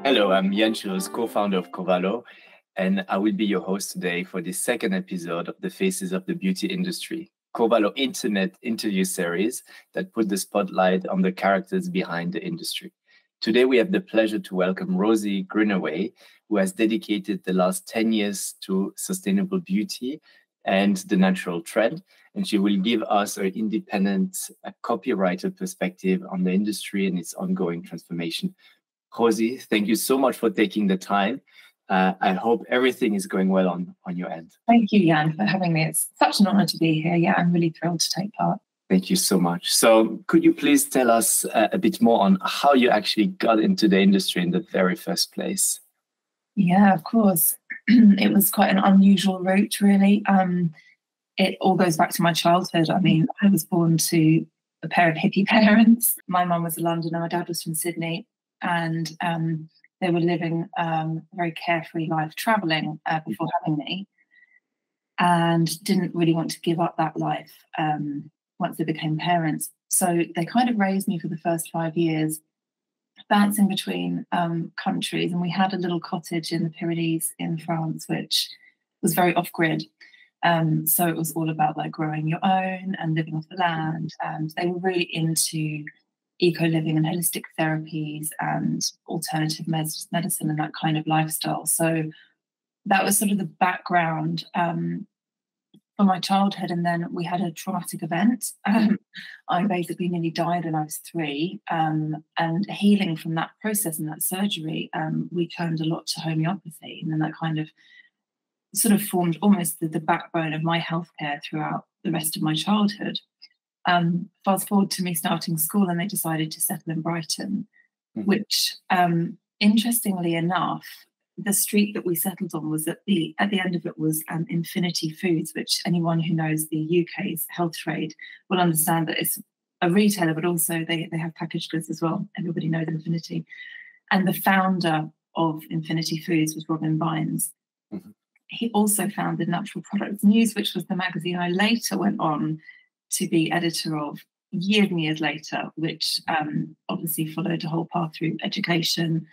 Hello, I'm Yann, co-founder of Covalo, and I will be your host today for the second episode of the Faces of the Beauty Industry, Covalo Internet interview series that put the spotlight on the characters behind the industry. Today, we have the pleasure to welcome Rosie Greenaway, who has dedicated the last 10 years to sustainable beauty and the natural trend, and she will give us an independent copywriter perspective on the industry and its ongoing transformation. Rosie, thank you so much for taking the time. I hope everything is going well on your end. Thank you, Yann, for having me. It's such an honor to be here. Yeah, I'm really thrilled to take part. Thank you so much. So could you please tell us a bit more on how you actually got into the industry in the very first place? Yeah, of course. It was quite an unusual route, really. It all goes back to my childhood. I mean, I was born to a pair of hippie parents. My mum was a Londoner, my dad was from Sydney. And they were living a very carefree life traveling before having me, and didn't really want to give up that life once they became parents. So they kind of raised me for the first 5 years, bouncing between countries. And we had a little cottage in the Pyrenees in France, which was very off-grid. So it was all about like growing your own and living off the land. And they were really into eco-living and holistic therapies and alternative medicine and that kind of lifestyle. So that was sort of the background for my childhood. And then we had a traumatic event. I basically nearly died when I was 3. And healing from that process and that surgery, we turned a lot to homeopathy. And then that kind of sort of formed almost the backbone of my healthcare throughout the rest of my childhood. Fast forward to me starting school, and they decided to settle in Brighton, which, interestingly enough, the street that we settled on was at the end of it was Infinity Foods, which anyone who knows the UK's health trade will understand that it's a retailer, but also they have packaged goods as well. Everybody knows Infinity. And the founder of Infinity Foods was Robin Bynes. He also founded Natural Products News, which was the magazine I later went on to be editor of years and years later, which obviously followed a whole path through education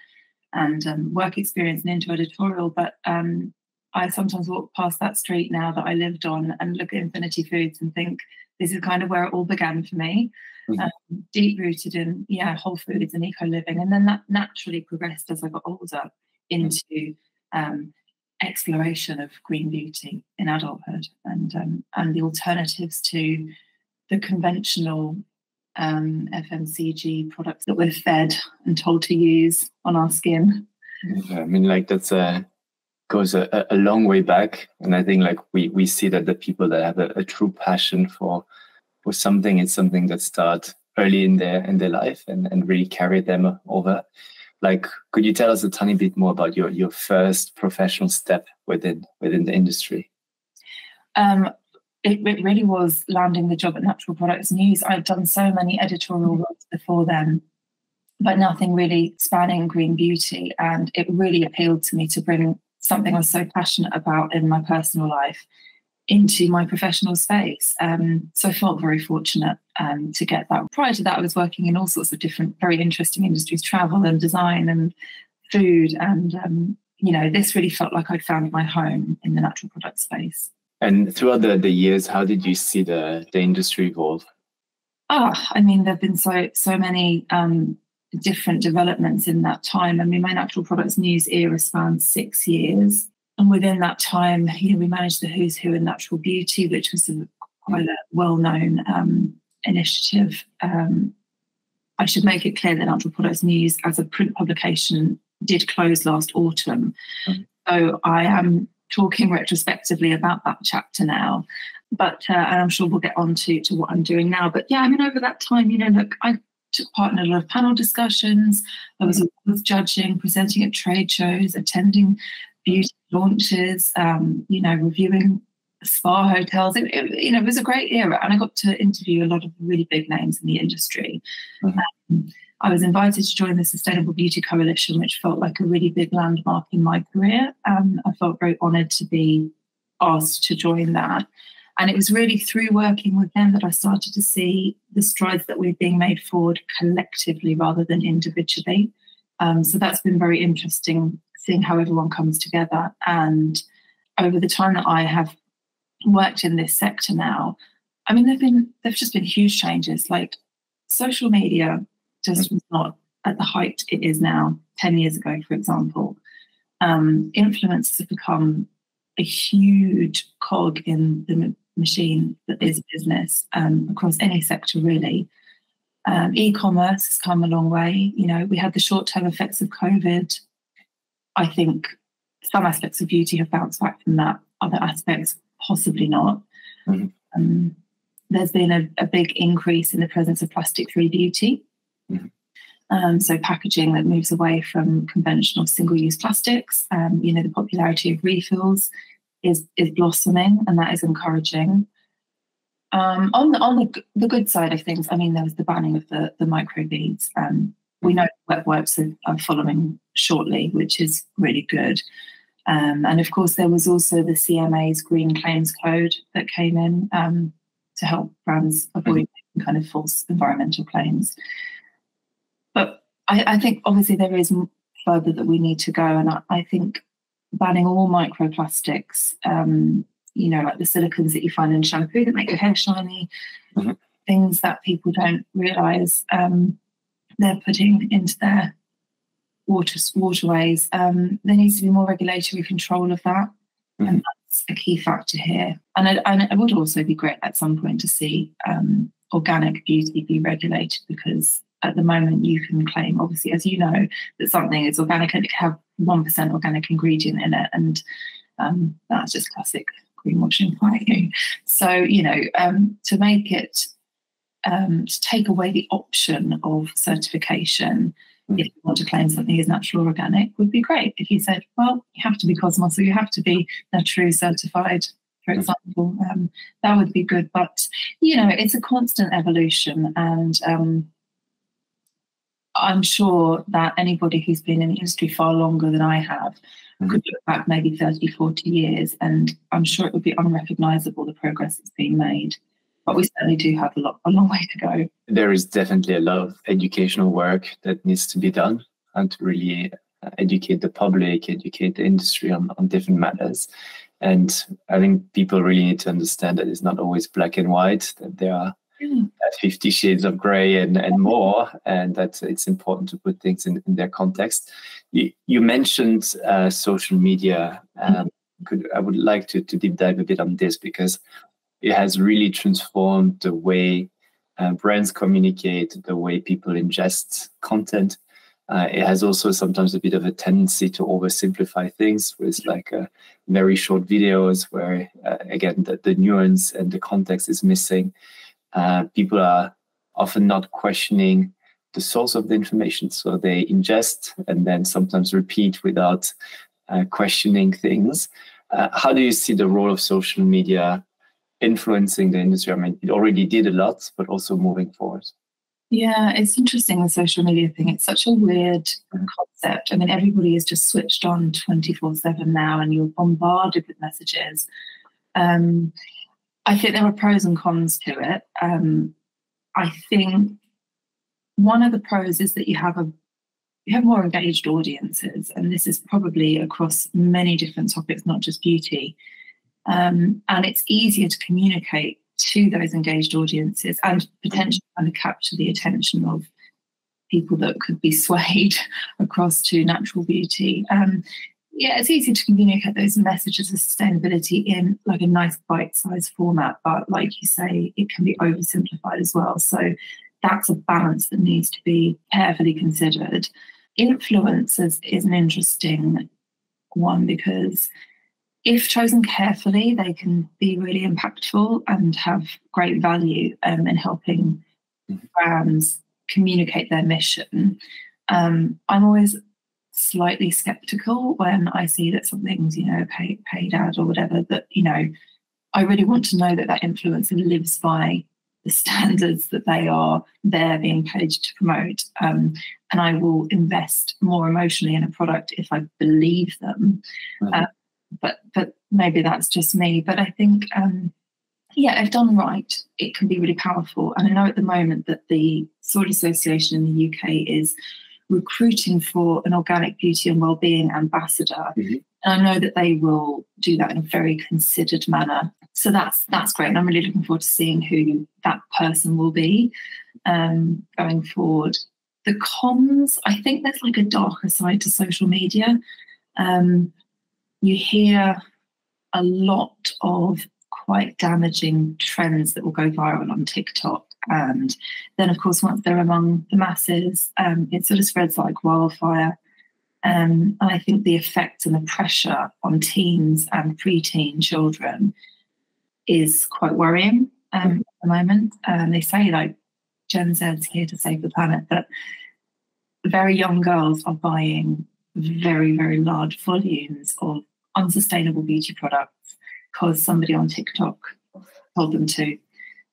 and work experience and into editorial. But I sometimes walk past that street now that I lived on and look at Infinity Foods and think this is kind of where it all began for me, deep rooted in whole foods and eco living. And then that naturally progressed as I got older into exploration of green beauty in adulthood and the alternatives to the conventional FMCG products that we're fed and told to use on our skin. I mean, like that's goes a long way back, and I think like we see that the people that have a true passion for something, it's something that starts early in their life and really carry them over. Like, could you tell us a tiny bit more about your first professional step within the industry? It really was landing the job at Natural Products News. I'd done so many editorial roles before then, but nothing really spanning green beauty. And it really appealed to me to bring something I was so passionate about in my personal life into my professional space. So I felt very fortunate to get that. Prior to that, I was working in all sorts of different, very interesting industries, travel and design and food. And, this really felt like I'd found my home in the natural product space. And throughout the years, how did you see the industry evolve? I mean, there have been so many different developments in that time. I mean, my Natural Products News era spanned 6 years. And within that time, we managed the who's who in natural beauty, which was quite a well-known initiative. I should make it clear that Natural Products News as a print publication did close last autumn. So I am talking retrospectively about that chapter now, but and I'm sure we'll get on to what I'm doing now. But yeah, I mean, over that time, look, I took part in a lot of panel discussions. I was judging, presenting at trade shows, attending beauty launches, reviewing spa hotels. It was a great era, and I got to interview a lot of really big names in the industry. I was invited to join the Sustainable Beauty Coalition, which felt like a really big landmark in my career. I felt very honoured to be asked to join that. And it was really through working with them that I started to see the strides that we're being made forward collectively rather than individually. So that's been very interesting, seeing how everyone comes together. And over the time that I have worked in this sector now, I mean, there've just been huge changes. Like social media just was not at the height it is now 10 years ago, for example. Influencers have become a huge cog in the machine that is business across any sector, really. E-commerce has come a long way. You know, we had the short-term effects of COVID. I think some aspects of beauty have bounced back from that. Other aspects, possibly not. Mm-hmm. There's been a big increase in the presence of plastic-free beauty. Mm-hmm. So packaging that moves away from conventional single-use plastics. You know, the popularity of refills is blossoming, and that is encouraging. On the good side of things, I mean, there was the banning of the microbeads. We know wet wipes are following shortly, which is really good. And of course, there was also the CMA's Green Claims Code that came in to help brands avoid kind of false environmental claims. But I think obviously there is further that we need to go, and I think banning all microplastics, you know, like the silicons that you find in shampoo that make your hair shiny, things that people don't realise they're putting into their waterways. There needs to be more regulatory control of that, and that's a key factor here. And it would also be great at some point to see organic beauty be regulated, because at the moment you can claim, obviously, as you know, that something is organic and it can have 1% organic ingredient in it, and that's just classic greenwashing for you. So, you know, to make it, to take away the option of certification, if you want to claim something is natural or organic, would be great. If you said, well, you have to be Cosmos or you have to be Natru certified, for example, that would be good. But, you know, it's a constant evolution, and I'm sure that anybody who's been in the industry far longer than I have could look back maybe 30, 40 years, and I'm sure it would be unrecognisable, the progress that's being made. But we certainly do have a long way to go. There is definitely a lot of educational work that needs to be done, and to really educate the public, educate the industry on different matters. And I think people really need to understand that it's not always black and white, that there are 50 shades of grey and more, and that it's important to put things in their context. You mentioned social media. I would like to deep dive a bit on this, because it has really transformed the way brands communicate, the way people ingest content. It has also sometimes a bit of a tendency to oversimplify things with like very short videos where, again, the nuance and the context is missing. People are often not questioning the source of the information, so they ingest and then sometimes repeat without questioning things. How do you see the role of social media influencing the industry? I mean, it already did a lot, but also moving forward. Yeah, it's interesting, the social media thing. It's such a weird concept. I mean, everybody is just switched on 24/7 now, and you're bombarded with messages. I think there are pros and cons to it. I think one of the pros is that you have more engaged audiences, and this is probably across many different topics, not just beauty. And it's easier to communicate to those engaged audiences and potentially kind of capture the attention of people that could be swayed across to natural beauty. Yeah, it's easy to communicate those messages of sustainability in like a nice bite-sized format, but like you say, it can be oversimplified as well. So that's a balance that needs to be carefully considered. Influencers is an interesting one, because if chosen carefully, they can be really impactful and have great value in helping brands communicate their mission. I'm always slightly skeptical when I see that something's, you know, paid ad or whatever, that, you know, I really want to know that that influencer lives by the standards that they're being paid to promote. And I will invest more emotionally in a product if I believe them. But maybe that's just me. But I think Yeah, if done right, it can be really powerful. And I know at the moment that the Soil Association in the UK is recruiting for an organic beauty and wellbeing ambassador. And I know that they will do that in a very considered manner. So that's great. And I'm really looking forward to seeing who that person will be going forward. The comms, I think there's like a darker side to social media. You hear a lot of quite damaging trends that will go viral on TikTok. And then, of course, once they're among the masses, it sort of spreads like wildfire. And I think the effect and the pressure on teens and preteen children is quite worrying at the moment. And they say, like, Gen Z's here to save the planet, but very young girls are buying very, very large volumes of unsustainable beauty products because somebody on TikTok told them to.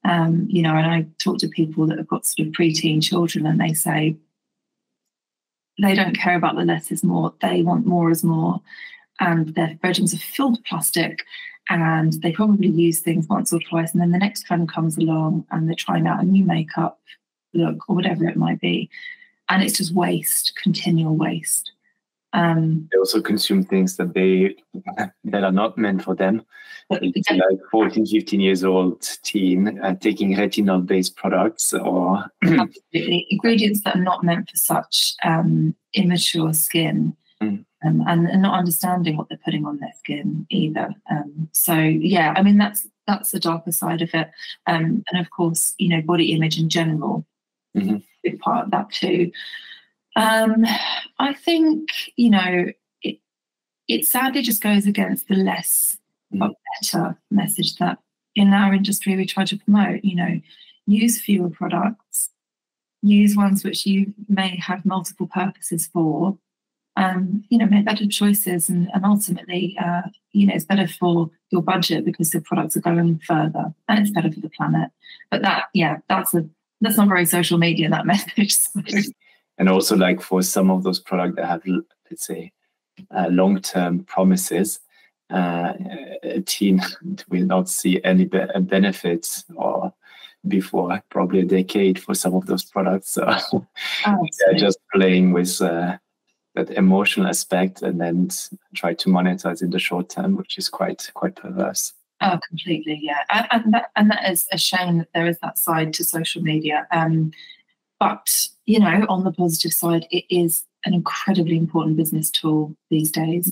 And I talk to people that have got sort of preteen children, and they say they don't care about the less is more. They want more is more. And their bedrooms are filled with plastic, and they probably use things once or twice. And then the next trend comes along and they're trying out a new makeup look or whatever it might be. And it's just waste, continual waste. They also consume things that are not meant for them. It's like 14, 15 years old teen taking retinol-based products or absolutely ingredients that are not meant for such immature skin, and not understanding what they're putting on their skin either. So yeah, I mean that's the darker side of it, and of course body image in general, big part of that too. I think, it sadly just goes against the less but better message that in our industry we try to promote. Use fewer products, use ones which you may have multiple purposes for, make better choices, and ultimately, it's better for your budget because the products are going further and it's better for the planet. But that's not very social media, that message. And also, like for some of those products that have, let's say, long-term promises, a teen will not see any benefits or before probably a decade for some of those products. So they're just playing with that emotional aspect and then try to monetize in the short term, which is quite perverse. Oh, completely, yeah. And that is a shame that there is that side to social media. But, on the positive side, it is an incredibly important business tool these days.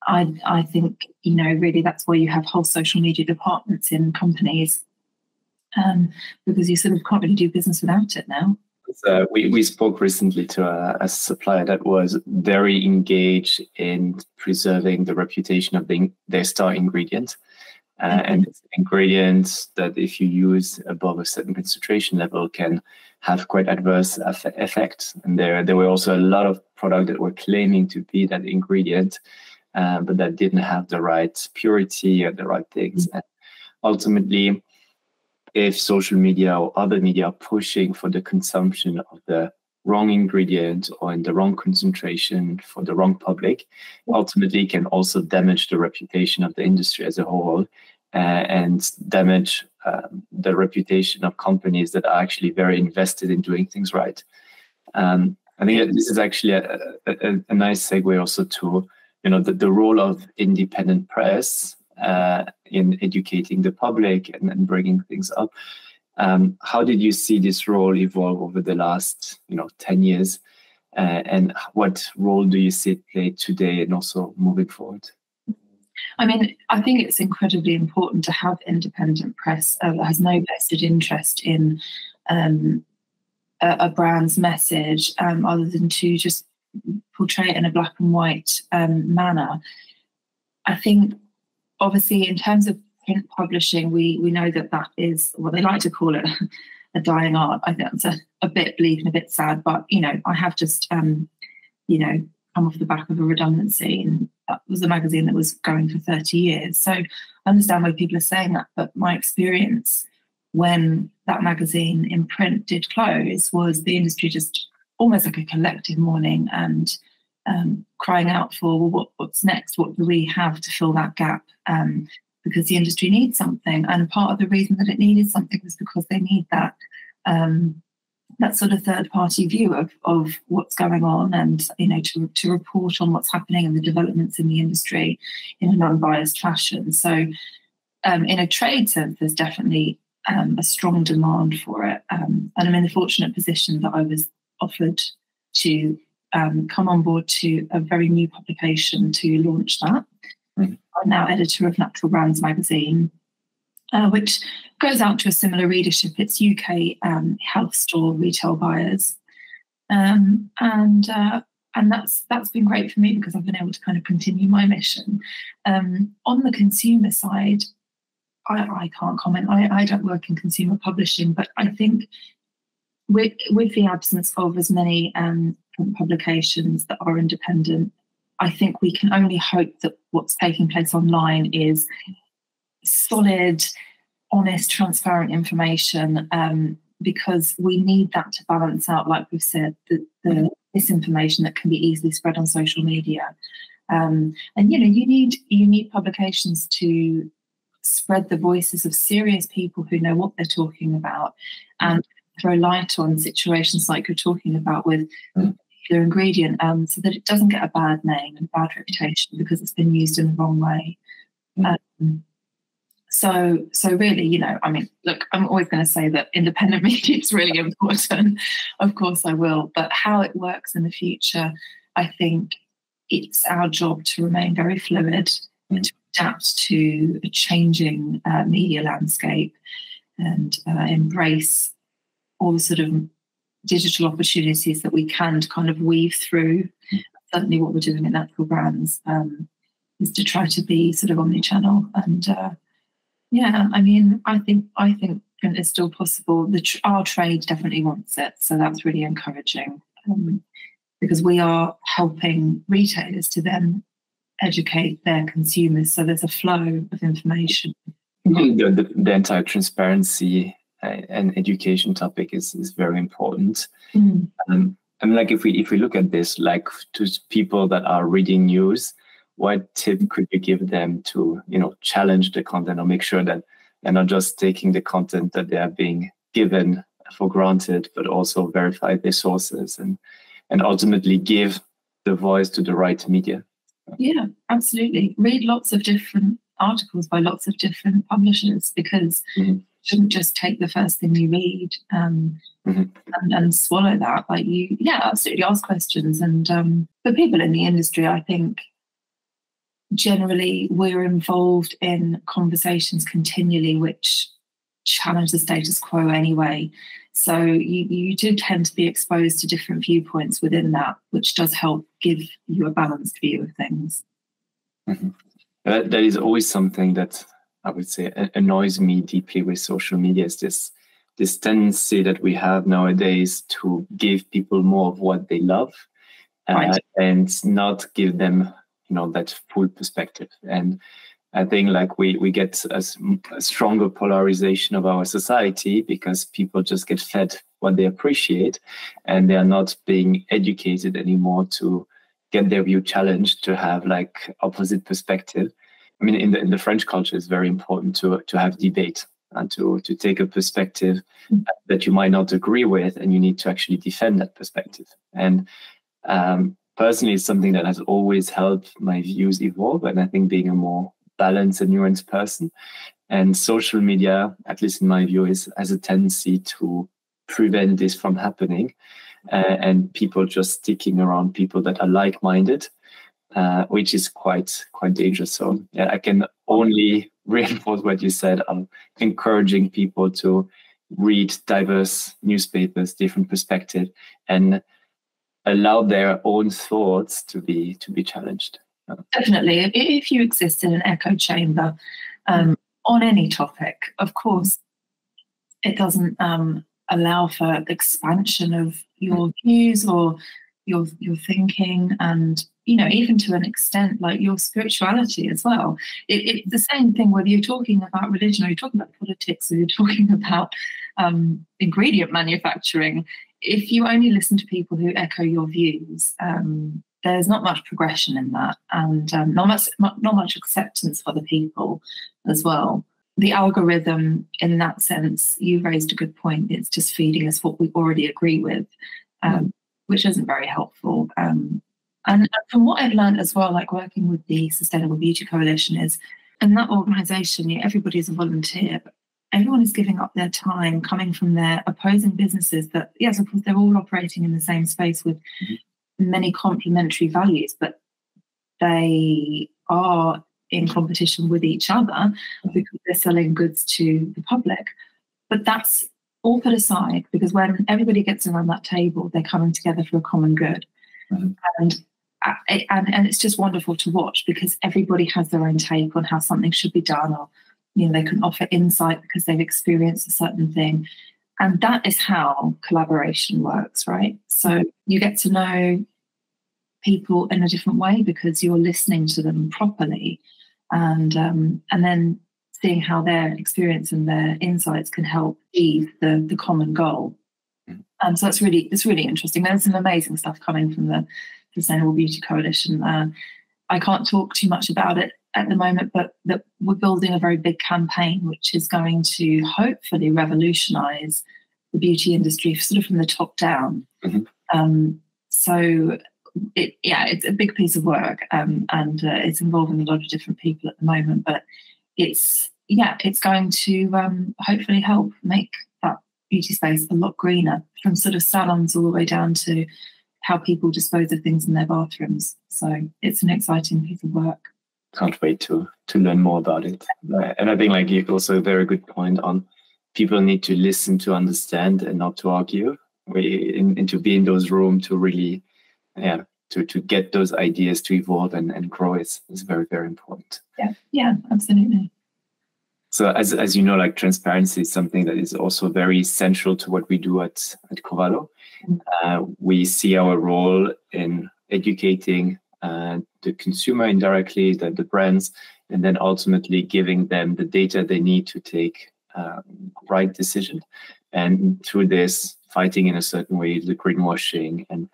And I think, really that's why you have whole social media departments in companies, because you sort of can't really do business without it now. We spoke recently to a supplier that was very engaged in preserving the reputation of their star ingredient. And it's an ingredient that if you use above a certain concentration level can have quite adverse effects. And there were also a lot of products that were claiming to be that ingredient, but that didn't have the right purity or the right things. And ultimately, if social media or other media are pushing for the consumption of the wrong ingredient or in the wrong concentration for the wrong public, ultimately can also damage the reputation of the industry as a whole, and damage the reputation of companies that are actually very invested in doing things right. I think this is actually a nice segue also to the role of independent press in educating the public and bringing things up. How did you see this role evolve over the last 10 years? And what role do you see it play today and also moving forward? I mean, I think it's incredibly important to have independent press that has no vested interest in a brand's message other than to just portray it in a black and white manner. I think, obviously, in terms of print publishing, we know that is what they like to call it, a dying art. I think that's a bit bleak and a bit sad, but, I have just, come off the back of a redundancy, and that was a magazine that was going for 30 years. So I understand why people are saying that, but my experience when that magazine in print did close was the industry just almost like a collective mourning and crying out for, well, what's next? What do we have to fill that gap? because the industry needs something. And part of the reason that it needed something was because they need that that sort of third-party view of what's going on, and to report on what's happening and the developments in the industry in a non-biased fashion. So in a trade sense, there's definitely a strong demand for it. And I'm in the fortunate position that I was offered to come on board to a very new publication to launch that. I'm now editor of Natural Brands magazine, which goes out to a similar readership. It's UK health store retail buyers, and that's been great for me because I've been able to kind of continue my mission. On the consumer side, I can't comment. I don't work in consumer publishing, but I think with the absence of as many publications that are independent, I think we can only hope that what's taking place online is solid, honest, transparent information, because we need that to balance out, like we've said, the misinformation that can be easily spread on social media. And you need publications to spread the voices of serious people who know what they're talking about, and throw light on situations like you're talking about with particular ingredient, so that it doesn't get a bad name and a bad reputation because it's been used in the wrong way. So really, I mean, look, I'm always going to say that independent media is really important. Of course I will. But how it works in the future, I think it's our job to remain very fluid, to adapt to a changing media landscape, and embrace all the sort of digital opportunities that we can to kind of weave through. Certainly what we're doing at Natural Brands is to try to be sort of omni-channel. And I mean, I think it's still possible. Our trade definitely wants it, so that's really encouraging, because we are helping retailers to then educate their consumers. So there's a flow of information. The entire transparency and education topic is very important. I mean, like if we look at this, like to people that are reading news, what tip could you give them to, challenge the content or make sure that they're not just taking the content that they are being given for granted, but also verify their sources and ultimately give the voice to the right media? Yeah, absolutely. Read lots of different articles by lots of different publishers, because you shouldn't just take the first thing you read and swallow that. Absolutely ask questions. And for people in the industry, I think generally we're involved in conversations continually which challenge the status quo anyway. So you do tend to be exposed to different viewpoints within that, which does help give you a balanced view of things. That is always something that I would say annoys me deeply with social media, is this tendency that we have nowadays to give people more of what they love, and not give them that full perspective. And I think like we get a stronger polarization of our society because people just get fed what they appreciate, and they are not being educated anymore to get their view challenged, to have like opposite perspective. I mean, in the French culture, it's very important to have debate and to take a perspective that you might not agree with, and you need to actually defend that perspective. And personally, it's something that has always helped my views evolve, and I think being a more balanced and nuanced person. And social media, at least in my view, has a tendency to prevent this from happening, and people just sticking around people that are like-minded, which is quite dangerous. So yeah, I can only reinforce what you said. I'm encouraging people to read diverse newspapers, different perspective, and allow their own thoughts to be challenged. Definitely. If you exist in an echo chamber on any topic, of course, it doesn't allow for expansion of your views or your thinking, and even to an extent like your spirituality as well. It's the same thing whether you're talking about religion or you're talking about politics or you're talking about ingredient manufacturing. If you only listen to people who echo your views, there's not much progression in that, and not much acceptance for the people as well. The algorithm, in that sense, you raised a good point. It's just feeding us what we already agree with, which isn't very helpful. And from what I've learned as well, like working with the Sustainable Beauty Coalition, is in that organisation, everybody's a volunteer, but everyone is giving up their time, coming from their opposing businesses that, yes, of course, they're all operating in the same space with many complementary values, but they are in competition with each other because they're selling goods to the public. But that's all put aside, because when everybody gets around that table, they're coming together for a common good. And it's just wonderful to watch, because everybody has their own take on how something should be done, or they can offer insight because they've experienced a certain thing. And that is how collaboration works, right? So you get to know people in a different way because you're listening to them properly, and then seeing how their experience and their insights can help achieve the common goal. So it's really interesting. There's some amazing stuff coming from the Sustainable Beauty Coalition. I can't talk too much about it at the moment, but that we're building a very big campaign which is going to hopefully revolutionise the beauty industry sort of from the top down. So it's a big piece of work, and it's involving a lot of different people at the moment, but it's going to hopefully help make that beauty space a lot greener, from sort of salons all the way down to how people dispose of things in their bathrooms. So it's an exciting piece of work. Can't wait to learn more about it. And I think, like, you also a very good point on people need to listen to understand and not to argue. And to be in those rooms to really, to get those ideas to evolve and grow is very, very important. Yeah, absolutely. So as you know, like, transparency is something that is also very central to what we do at Covalo. We see our role in educating the consumer indirectly, the brands, and then ultimately giving them the data they need to take right decision. And through this, fighting in a certain way the greenwashing and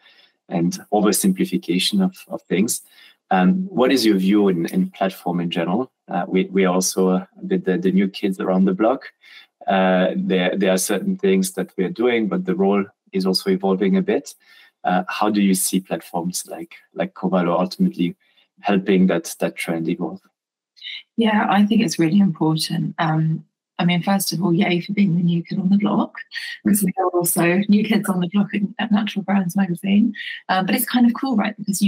oversimplification of things. What is your view in platform in general? We are also a bit the new kids around the block. There are certain things that we are doing, but the role is also evolving a bit. How do you see platforms like Covalo ultimately helping that trend evolve? Yeah, I think it's really important. I mean, first of all, yay for being the new kid on the block, because we are also new kids on the block at Natural Brands magazine. But it's kind of cool, right? Because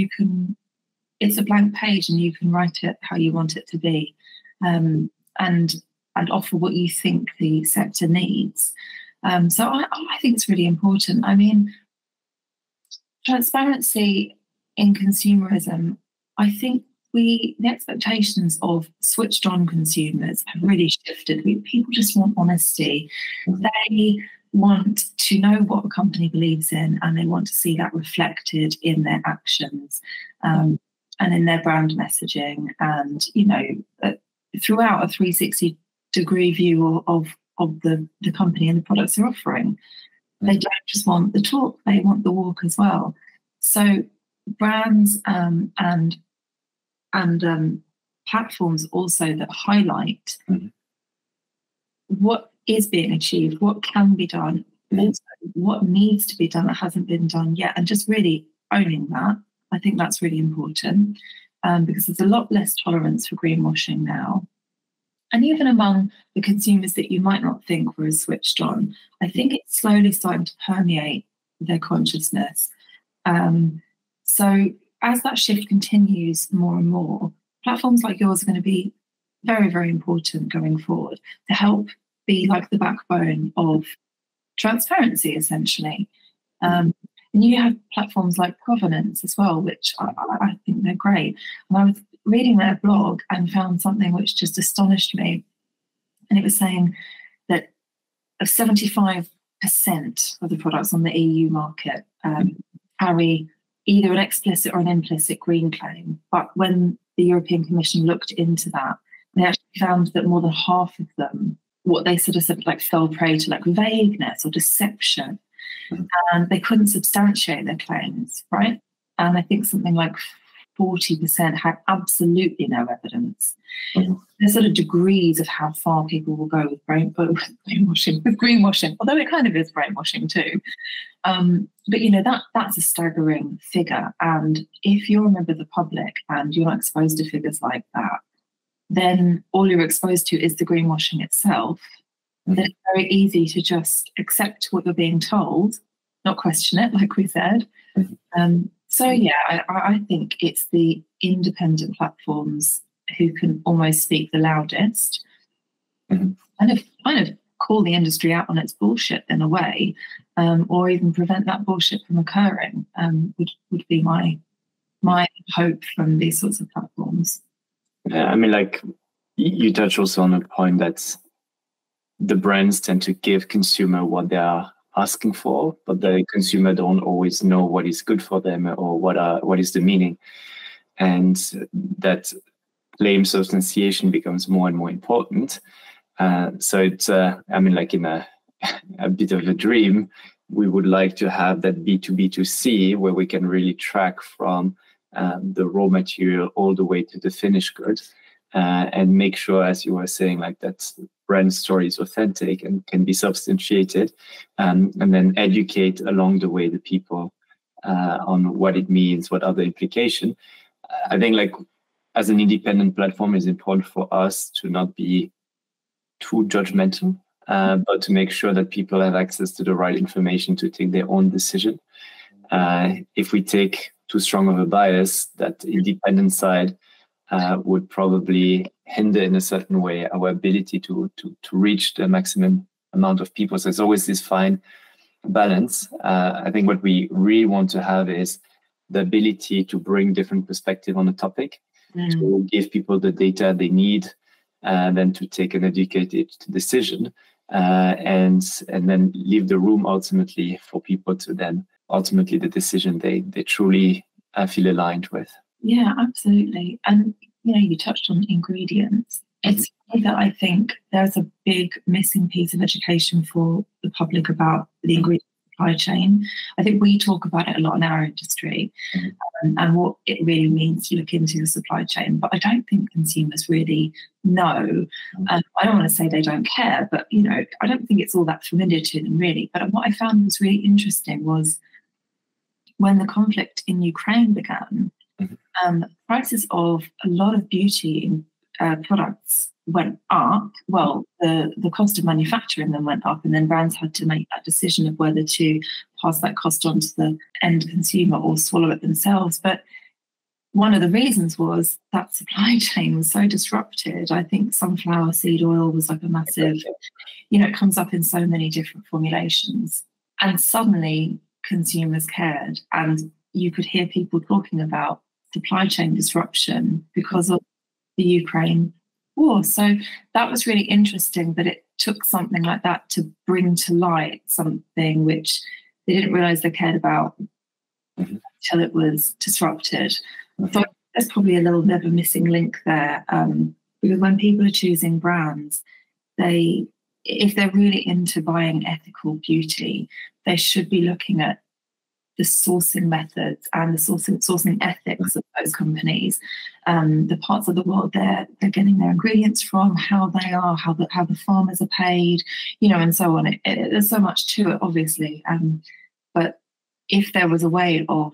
it's a blank page and you can write it how you want it to be, and offer what you think the sector needs. So I think it's really important. I mean, transparency in consumerism, I think the expectations of switched on consumers have really shifted. People just want honesty. They want to know what a company believes in, and they want to see that reflected in their actions and in their brand messaging, and throughout a 360-degree view of the company and the products they're offering. They don't just want the talk, they want the walk as well. So brands and platforms also that highlight what is being achieved, what can be done, also what needs to be done that hasn't been done yet, and just really owning that. I think that's really important, because there's a lot less tolerance for greenwashing now. And even among the consumers that you might not think were as switched on, I think it's slowly starting to permeate their consciousness. So as that shift continues more and more, platforms like yours are going to be very, very important going forward to help be like the backbone of transparency, essentially. And you have platforms like Provenance as well, which I think they're great. And I was reading their blog and found something which just astonished me. And it was saying that 75% of the products on the EU market carry either an explicit or an implicit green claim. But when the European Commission looked into that, they actually found that more than half of them, what they sort of said, like, fell prey to like vagueness or deception, and they couldn't substantiate their claims, right? And I think something like 40% had absolutely no evidence. Mhm. There's sort of degrees of how far people will go with brainwashing, with greenwashing, although it kind of is brainwashing too. But that's a staggering figure. And if you're a member of the public and you're not exposed to figures like that, then all you're exposed to is the greenwashing itself. Mhm. Then it's very easy to just accept what you're being told, not question it, like we said. Mhm. So yeah, I think it's the independent platforms who can almost speak the loudest, Mhm. kind of call the industry out on its bullshit in a way, or even prevent that bullshit from occurring. Would be my hope from these sorts of platforms. Yeah, I mean, like you touch also on a point that the brands tend to give consumer what they are asking for, but the consumer don't always know what is good for them or what is the meaning, and that claim substantiation becomes more and more important. So it's, I mean, like in a bit of a dream, we would like to have that B2B2C where we can really track from the raw material all the way to the finished goods, and make sure, as you were saying, like that brand story is authentic and can be substantiated, and then educate along the way the people on what it means, what are the implications. I think like as an independent platform, it's important for us to not be too judgmental, but to make sure that people have access to the right information to take their own decision. If we take too strong of a bias, that independent side would probably hinder in a certain way our ability to reach the maximum amount of people. So it's always this fine balance. I think what we really want to have is the ability to bring different perspective on the topic, to give people the data they need, then to take an educated decision, and then leave the room ultimately for people to then ultimately the decision they truly feel aligned with. Yeah, absolutely. And you touched on ingredients. It's that I think there's a big missing piece of education for the public about the ingredient supply chain. I think we talk about it a lot in our industry, and what it really means to look into the supply chain. But I don't think consumers really know. I don't want to say they don't care, but I don't think it's all that familiar to them really. But what I found was really interesting was when the conflict in Ukraine began, prices of a lot of beauty products went up. Well, the cost of manufacturing them went up, and then brands had to make that decision of whether to pass that cost on to the end consumer or swallow it themselves. But one of the reasons was that supply chain was so disrupted. I think sunflower seed oil was like a massive, it comes up in so many different formulations. And suddenly consumers cared, and you could hear people talking about supply chain disruption because of the Ukraine war. So that was really interesting that it took something like that to bring to light something which they didn't realize they cared about until it was disrupted. So there's probably a little bit of a missing link there, because when people are choosing brands, if they're really into buying ethical beauty, they should be looking at the sourcing methods and the sourcing ethics of those companies, the parts of the world they're getting their ingredients from, how they are, how the farmers are paid, and so on. There's so much to it, obviously. But if there was a way of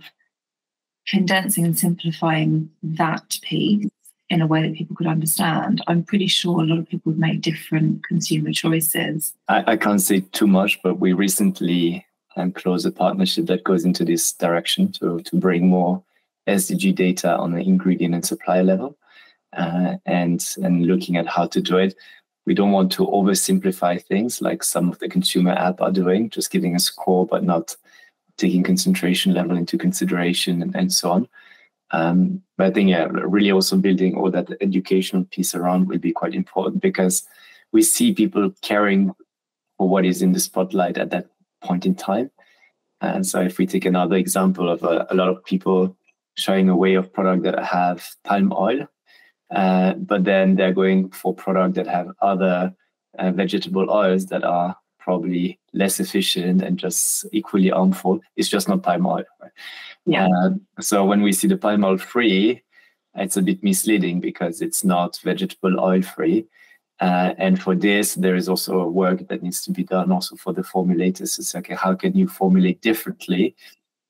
condensing and simplifying that piece in a way that people could understand, I'm pretty sure a lot of people would make different consumer choices. I can't say too much, but we recently close a partnership that goes into this direction to bring more SDG data on the ingredient and supply level, and looking at how to do it. We don't want to oversimplify things like some of the consumer app are doing, just giving a score but not taking concentration level into consideration and so on. But I think, really also building all that educational piece around will be quite important, because we see people caring for what is in the spotlight at that point in time. And so if we take another example of a lot of people shying away of product that have palm oil, but then they're going for product that have other vegetable oils that are probably less efficient and just equally harmful. It's just not palm oil. Right? Yeah. So when we see the palm oil free, it's a bit misleading because it's not vegetable oil free. And for this, there is also a work that needs to be done also for the formulators. It's okay, how can you formulate differently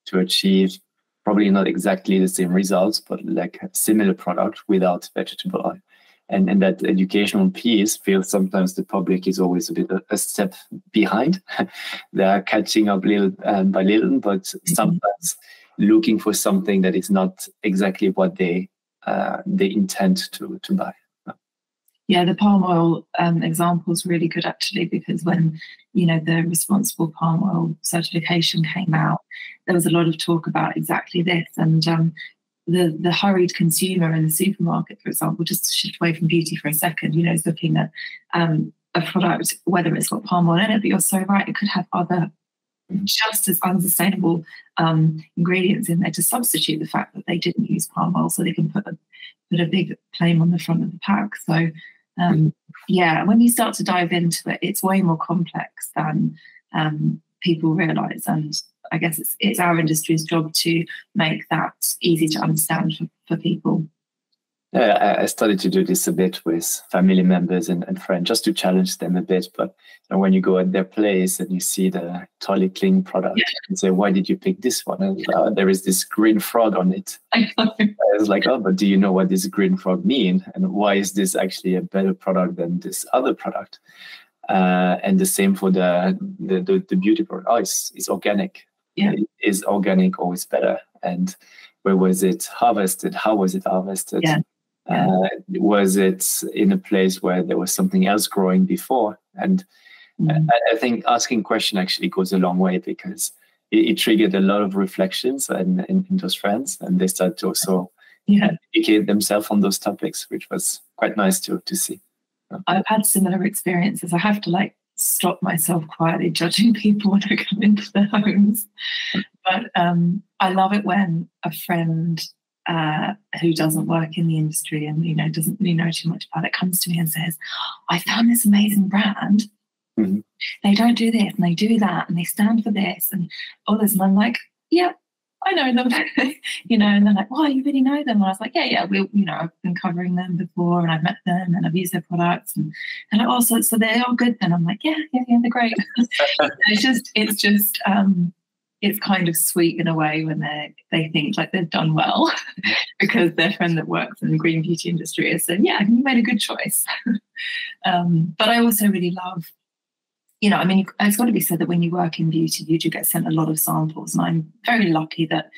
to achieve probably not exactly the same results, but like a similar product without vegetable oil? And that educational piece feels sometimes the public is always a bit a step behind. They are catching up little by little, but sometimes looking for something that is not exactly what they intend to buy. Yeah, the palm oil example is really good actually, because when the responsible palm oil certification came out, there was a lot of talk about exactly this, and the hurried consumer in the supermarket, for example, just to shift away from beauty for a second, is looking at a product, whether it's got palm oil in it, but you're so right, it could have other just as unsustainable ingredients in there to substitute the fact that they didn't use palm oil, so they can put a big claim on the front of the pack. So yeah, when you start to dive into it, it's way more complex than people realize, and I guess it's our industry's job to make that easy to understand for people. I started to do this a bit with family members and friends, just to challenge them a bit. But when you go at their place and you see the toilet cleaning product, and say, "Why did you pick this one?" And there is this green frog on it. I was like, "Oh, but do you know what this green frog mean? And why is this actually a better product than this other product?" And the same for the beauty product. Oh, it's organic. Yeah. Is organic always better? And where was it harvested? How was it harvested? Yeah. Was it in a place where there was something else growing before? And I think asking question actually goes a long way, because it triggered a lot of reflections in those friends, and they started to also educate themselves on those topics, which was quite nice to see. I've had similar experiences. I have to stop myself quietly judging people when I come into their homes. But I love it when a friend who doesn't work in the industry and doesn't really know too much about it comes to me and says, "I found this amazing brand. Mm-hmm. They don't do this and they do that and they stand for this and all this." And I'm like, "Yeah, I know them." And they're like, "Wow, you really know them?" And I was like, yeah, I've been covering them before and I've met them and I've used their products, and they're like, "Oh, so they are good then?" I'm like, yeah, they're great. It's kind of sweet in a way when they think like they've done well because their friend that works in the green beauty industry has said, "Yeah, you made a good choice." But I also really love, it's got to be said that when you work in beauty, you do get sent a lot of samples, and I'm very lucky that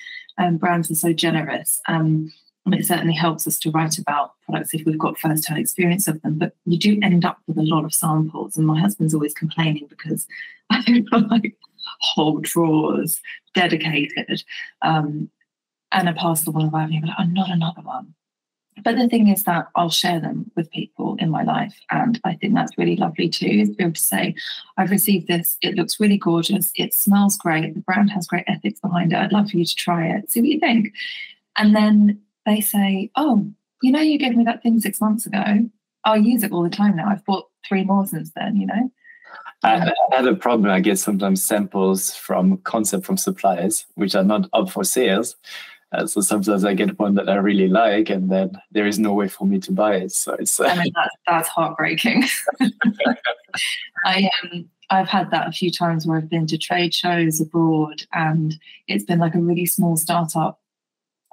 brands are so generous. And it certainly helps us to write about products if we've got first-hand experience of them. But you do end up with a lot of samples, and my husband's always complaining because I feel like whole drawers dedicated, and I pass the one by me, but like, not another one. But the thing is that I'll share them with people in my life, and I think that's really lovely too, is to be able to say, "I've received this, it looks really gorgeous, it smells great, the brand has great ethics behind it, I'd love for you to try it, see what you think." And then they say, "Oh, you gave me that thing 6 months ago, I'll use it all the time now, I've bought 3 more since then." I have a problem. I get sometimes samples from suppliers, which are not up for sales. So sometimes I get one that I really like, and then there is no way for me to buy it. So it's. That's heartbreaking. I've had that a few times where I've been to trade shows abroad, and it's been like a really small startup,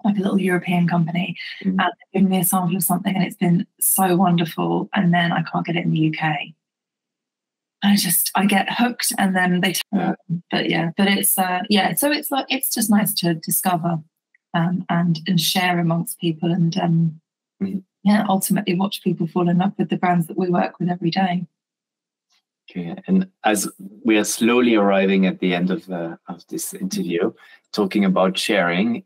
like a little European company, and they've given me a sample of something, and it's been so wonderful, and then I can't get it in the UK. I get hooked, and then they tell me. But it's so it's just nice to discover and share amongst people, and ultimately watch people fall in love with the brands that we work with every day. Okay, and as we are slowly arriving at the end of this interview, talking about sharing,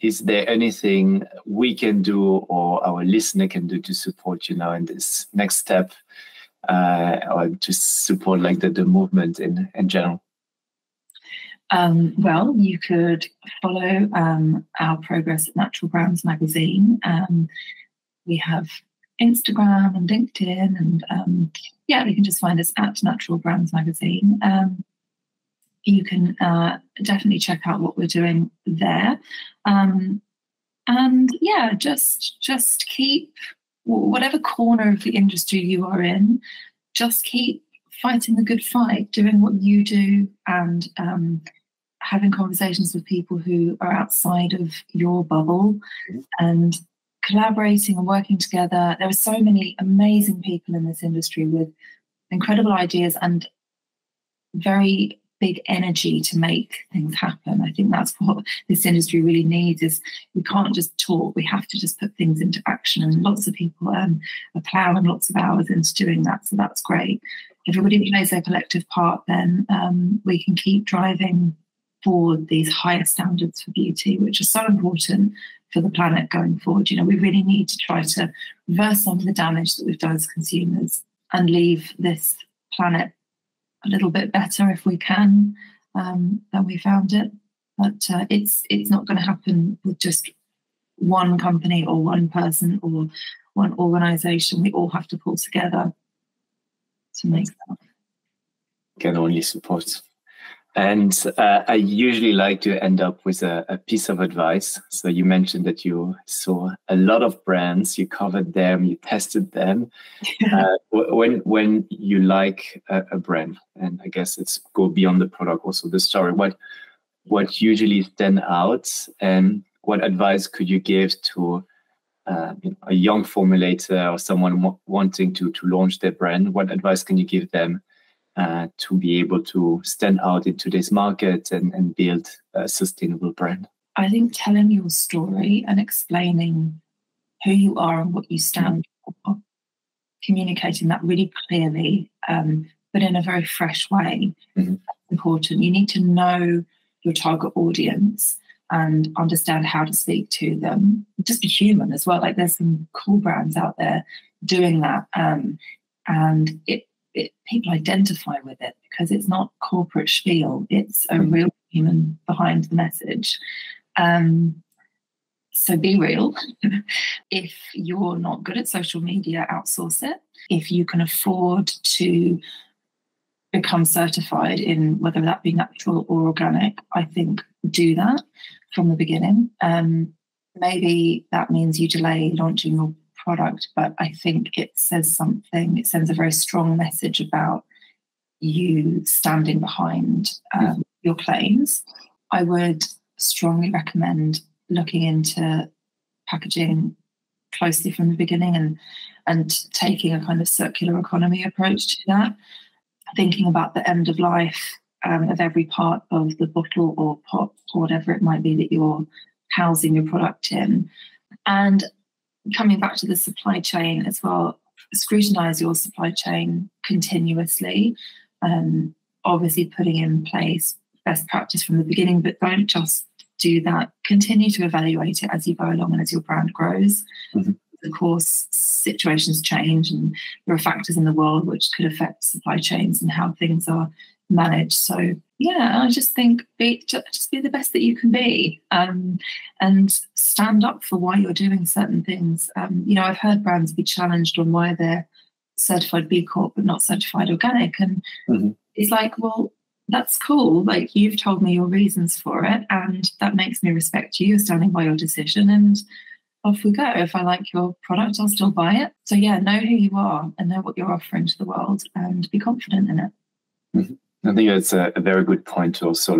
is there anything we can do or our listener can do to support you now in this next step? Or to support the movement in general? Well, you could follow our progress at Natural Brands Magazine. We have Instagram and LinkedIn, and you can just find us at Natural Brands Magazine. you can definitely check out what we're doing there. And yeah, just keep, whatever corner of the industry you are in, just keep fighting the good fight, doing what you do, and having conversations with people who are outside of your bubble, and collaborating and working together. There are so many amazing people in this industry with incredible ideas and very big energy to make things happen. I think that's what this industry really needs. Is we can't just talk, we have to just put things into action, and lots of people are plowing lots of hours into doing that, so that's great. If everybody plays their collective part, then we can keep driving forward these higher standards for beauty, which are so important for the planet going forward. You know, we really need to try to reverse some of the damage that we've done as consumers and leave this planet a little bit better if we can than we found it. But it's not going to happen with just one company or one person or one organisation. We all have to pull together to make that. Can only support. And I usually like to end up with a piece of advice. So you mentioned that you saw a lot of brands, you covered them, you tested them. When you like a brand, and I guess it's go beyond the product, also the story, what usually stand out, and what advice could you give to a young formulator or someone wanting to launch their brand? What advice can you give them to be able to stand out in today's market and build a sustainable brand? I think telling your story and explaining who you are and what you stand for, communicating that really clearly, but in a very fresh way, is important. You need to know your target audience and understand how to speak to them. Just be human as well. Like, there's some cool brands out there doing that, and people identify with it because it's not corporate spiel. It's a real human behind the message. So be real. If you're not good at social media, outsource it. If you can afford to become certified in whether that be natural or organic, I think do that from the beginning. Maybe that means you delay launching your product, but I think it says something. It sends a very strong message about you standing behind your claims. I would strongly recommend looking into packaging closely from the beginning and taking a kind of circular economy approach to that, thinking about the end of life of every part of the bottle or pot or whatever it might be that you're housing your product in. And coming back to the supply chain as well, scrutinise your supply chain continuously, obviously putting in place best practice from the beginning, but don't just do that. Continue to evaluate it as you go along and as your brand grows. Of course, situations change and there are factors in the world which could affect supply chains and how things are managed. So yeah, I just think just be the best that you can be, and stand up for why you're doing certain things. I've heard brands be challenged on why they're certified B Corp but not certified organic, and it's like, well, that's cool. Like, you've told me your reasons for it, and that makes me respect you. You're standing by your decision, and off we go. If I like your product, I'll still buy it. So yeah, know who you are and know what you're offering to the world, and be confident in it. I think that's a very good point to also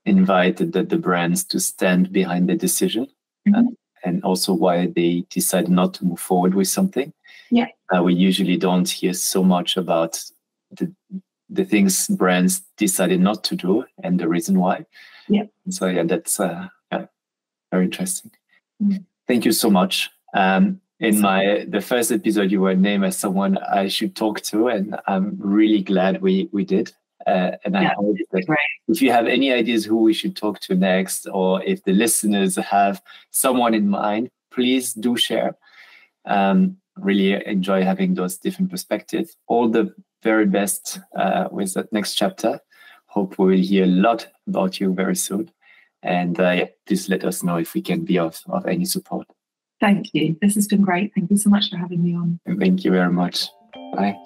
invite the brands to stand behind the decision, and also why they decide not to move forward with something. Yeah, we usually don't hear so much about the things brands decided not to do and the reason why. Yeah. So yeah, that's very interesting. Thank you so much. In the first episode, you were named as someone I should talk to, and I'm really glad we did. And I hope that if you have any ideas who we should talk to next, or if the listeners have someone in mind, please do share. Really enjoy having those different perspectives. All the very best with that next chapter. Hope we will hear a lot about you very soon. And please let us know if we can be of any support. Thank you. This has been great. Thank you so much for having me on. And thank you very much. Bye.